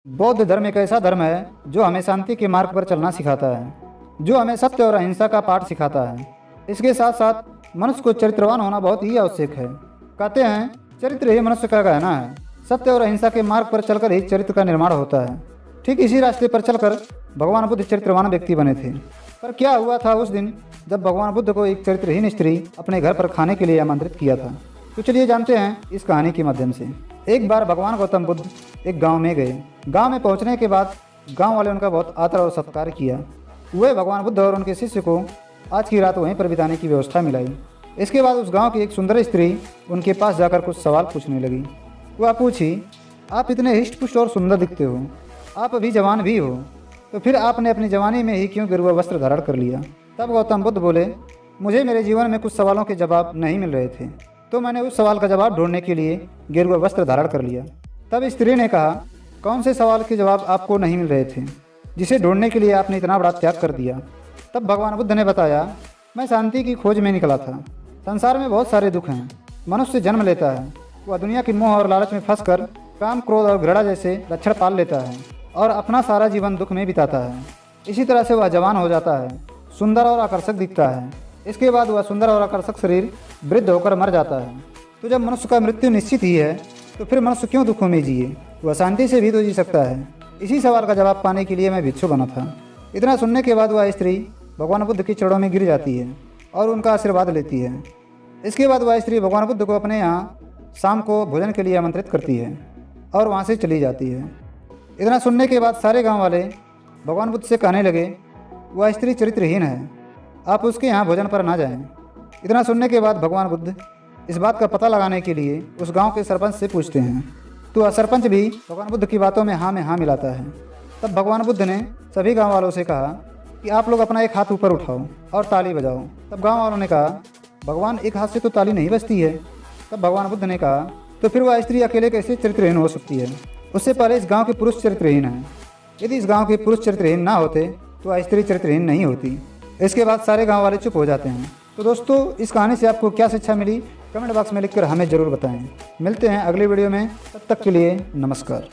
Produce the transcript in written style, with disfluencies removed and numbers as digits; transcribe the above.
बौद्ध धर्म एक ऐसा धर्म है जो हमें शांति के मार्ग पर चलना सिखाता है, जो हमें सत्य और अहिंसा का पाठ सिखाता है। इसके साथ साथ मनुष्य को चरित्रवान होना बहुत ही आवश्यक है। कहते हैं चरित्र ही मनुष्य का गहना है। सत्य और अहिंसा के मार्ग पर चलकर ही चरित्र का निर्माण होता है। ठीक इसी रास्ते पर चलकर भगवान बुद्ध चरित्रवान व्यक्ति बने थे। पर क्या हुआ था उस दिन जब भगवान बुद्ध को एक चरित्रहीन स्त्री अपने घर पर खाने के लिए आमंत्रित किया था। तो चलिए जानते हैं इस कहानी के माध्यम से। एक बार भगवान गौतम बुद्ध एक गांव में गए। गांव में पहुंचने के बाद गांव वाले उनका बहुत आदर और सत्कार किया। वे भगवान बुद्ध और उनके शिष्य को आज की रात वहीं पर बिताने की व्यवस्था मिलाई। इसके बाद उस गांव की एक सुंदर स्त्री उनके पास जाकर कुछ सवाल पूछने लगी। वह पूछी, आप इतने हिष्ट पुष्ट और सुंदर दिखते हो, आप अभी जवान भी हो, तो फिर आपने अपनी जवानी में ही क्यों गेरुआ वस्त्र धारण कर लिया? तब गौतम बुद्ध बोले, मुझे मेरे जीवन में कुछ सवालों के जवाब नहीं मिल रहे थे, तो मैंने उस सवाल का जवाब ढूंढने के लिए गेरुआ वस्त्र धारण कर लिया। तब स्त्री ने कहा, कौन से सवाल के जवाब आपको नहीं मिल रहे थे, जिसे ढूंढने के लिए आपने इतना बड़ा त्याग कर दिया? तब भगवान बुद्ध ने बताया, मैं शांति की खोज में निकला था। संसार में बहुत सारे दुख हैं। मनुष्य जन्म लेता है, वह दुनिया की मोह और लालच में फंसकर काम, क्रोध और घृणा जैसे लक्षण पाल लेता है और अपना सारा जीवन दुख में बिताता है। इसी तरह से वह जवान हो जाता है, सुंदर और आकर्षक दिखता है। इसके बाद वह सुंदर और आकर्षक शरीर वृद्ध होकर मर जाता है। तो जब मनुष्य का मृत्यु निश्चित ही है, तो फिर मनुष्य क्यों दुखों में जिए? वह शांति से भी तो जी सकता है। इसी सवाल का जवाब पाने के लिए मैं भिक्षु बना था। इतना सुनने के बाद वह स्त्री भगवान बुद्ध के चरणों में गिर जाती है और उनका आशीर्वाद लेती है। इसके बाद वह स्त्री भगवान बुद्ध को अपने यहाँ शाम को भोजन के लिए आमंत्रित करती है और वहाँ से चली जाती है। इतना सुनने के बाद सारे गाँव वाले भगवान बुद्ध से कहने लगे, वह स्त्री चरित्रहीन है, आप उसके यहाँ भोजन पर ना जाएं। इतना सुनने के बाद भगवान बुद्ध इस बात का पता लगाने के लिए उस गांव के सरपंच से पूछते हैं। तो वह सरपंच भी भगवान बुद्ध की बातों में हाँ मिलाता है। तब भगवान बुद्ध ने सभी गांव वालों से कहा कि आप लोग अपना एक हाथ ऊपर उठाओ और ताली बजाओ। तब गांव वालों ने कहा, भगवान एक हाथ से तो ताली नहीं बजती है। तब भगवान बुद्ध ने कहा, तो फिर वह स्त्री अकेले कैसे चरित्रहीन हो सकती है? उससे पहले इस गाँव के पुरुष चरित्रहीन हैं। यदि इस गाँव के पुरुष चरित्रहीन ना होते तो वह स्त्री चरित्रहीन नहीं होती। इसके बाद सारे गांव वाले चुप हो जाते हैं। तो दोस्तों, इस कहानी से आपको क्या शिक्षा मिली, कमेंट बॉक्स में लिखकर हमें ज़रूर बताएं। मिलते हैं अगली वीडियो में, तब तक के लिए नमस्कार।